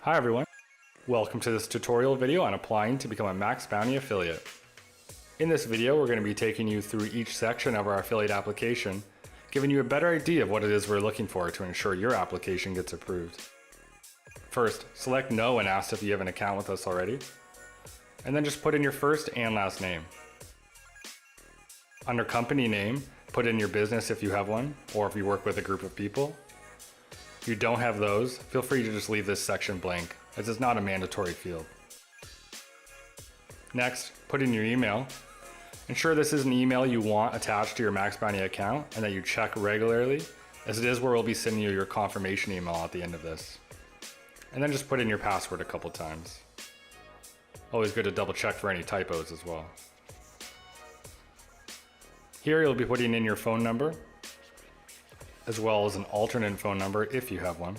Hi everyone, welcome to this tutorial video on applying to become a MAXBOUNTY affiliate. In this video we're going to be taking you through each section of our affiliate application, giving you a better idea of what it is we're looking for to ensure your application gets approved. First, select No when asked if you have an account with us already, and then just put in your first and last name. Under company name, put in your business if you have one, or if you work with a group of people. If you don't have those, feel free to just leave this section blank, as it's not a mandatory field. Next, put in your email. Ensure this is an email you want attached to your MAXBOUNTY account and that you check regularly, as it is where we'll be sending you your confirmation email at the end of this. And then just put in your password a couple times. Always good to double check for any typos as well. Here you'll be putting in your phone number, as well as an alternate phone number if you have one.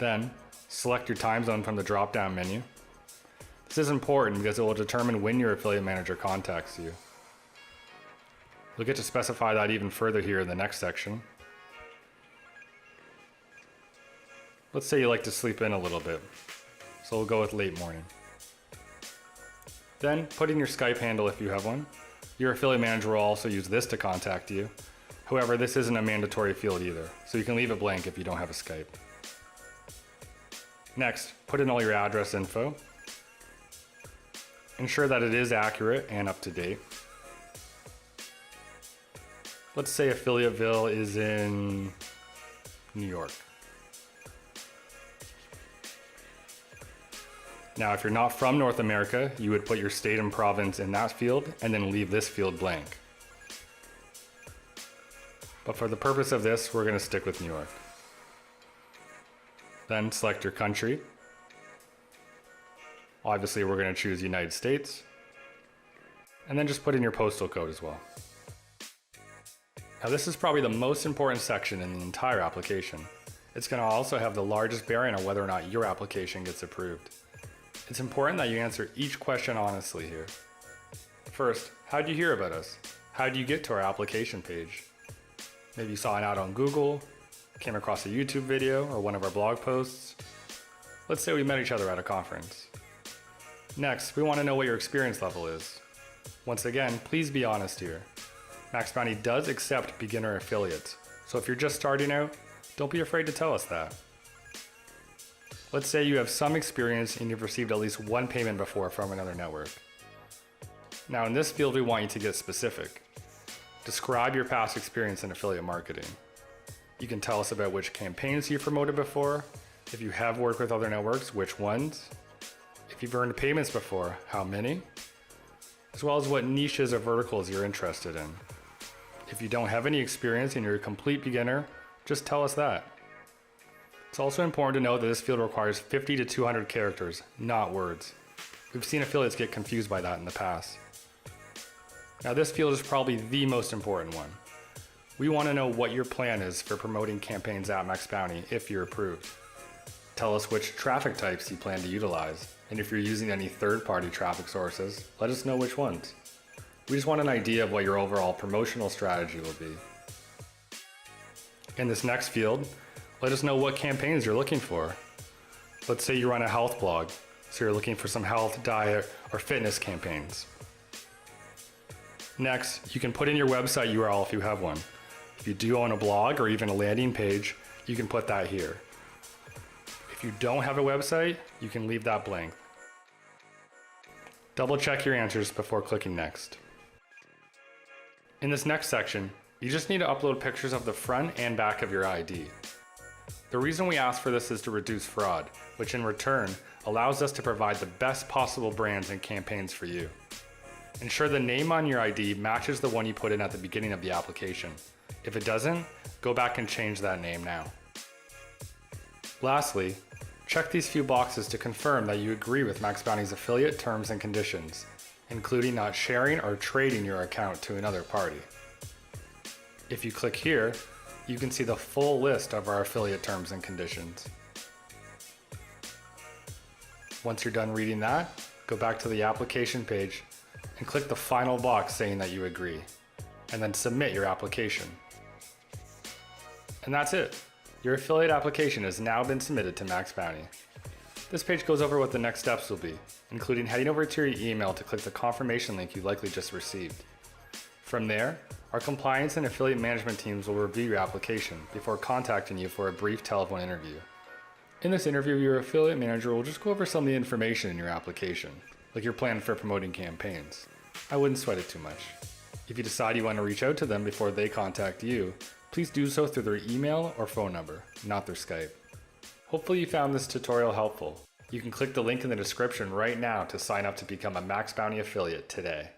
Then, select your time zone from the drop-down menu. This is important because it will determine when your affiliate manager contacts you. You'll get to specify that even further here in the next section. Let's say you like to sleep in a little bit, so we'll go with late morning. Then, put in your Skype handle if you have one. Your affiliate manager will also use this to contact you. However, this isn't a mandatory field either, so you can leave it blank if you don't have a Skype. Next, put in all your address info. Ensure that it is accurate and up to date. Let's say Affiliateville is in New York. Now, if you're not from North America, you would put your state and province in that field and then leave this field blank. But for the purpose of this, we're going to stick with New York. Then select your country. Obviously, we're going to choose United States. And then just put in your postal code as well. Now, this is probably the most important section in the entire application. It's going to also have the largest bearing on whether or not your application gets approved. It's important that you answer each question honestly here. First, how did you hear about us? How did you get to our application page? Maybe you saw an ad on Google, came across a YouTube video, or one of our blog posts. Let's say we met each other at a conference. Next, we want to know what your experience level is. Once again, please be honest here. MAXBOUNTY does accept beginner affiliates, so if you're just starting out, don't be afraid to tell us that. Let's say you have some experience and you've received at least one payment before from another network. Now in this field, we want you to get specific. Describe your past experience in affiliate marketing. You can tell us about which campaigns you've promoted before, if you have worked with other networks, which ones, if you've earned payments before, how many, as well as what niches or verticals you're interested in. If you don't have any experience and you're a complete beginner, just tell us that. It's also important to note that this field requires 50 to 200 characters, not words. We've seen affiliates get confused by that in the past. Now this field is probably the most important one. We want to know what your plan is for promoting campaigns at MAXBOUNTY if you're approved. Tell us which traffic types you plan to utilize, and if you're using any third-party traffic sources, let us know which ones. We just want an idea of what your overall promotional strategy will be. In this next field, let us know what campaigns you're looking for. Let's say you run a health blog, so you're looking for some health, diet, or fitness campaigns. Next, you can put in your website URL if you have one. If you do own a blog or even a landing page, you can put that here. If you don't have a website, you can leave that blank. Double check your answers before clicking next. In this next section, you just need to upload pictures of the front and back of your ID. The reason we ask for this is to reduce fraud, which in return allows us to provide the best possible brands and campaigns for you. Ensure the name on your ID matches the one you put in at the beginning of the application. If it doesn't, go back and change that name now. Lastly, check these few boxes to confirm that you agree with MAXBOUNTY's affiliate terms and conditions, including not sharing or trading your account to another party. If you click here, you can see the full list of our affiliate terms and conditions. Once you're done reading that, go back to the application page and click the final box saying that you agree, and then submit your application. And that's it. Your affiliate application has now been submitted to MAXBOUNTY. This page goes over what the next steps will be, including heading over to your email to click the confirmation link you likely just received. From there, our compliance and affiliate management teams will review your application before contacting you for a brief telephone interview. In this interview, your affiliate manager will just go over some of the information in your application, like your plan for promoting campaigns. I wouldn't sweat it too much. If you decide you want to reach out to them before they contact you, please do so through their email or phone number, not their Skype. Hopefully you found this tutorial helpful. You can click the link in the description right now to sign up to become a MAXBOUNTY affiliate today.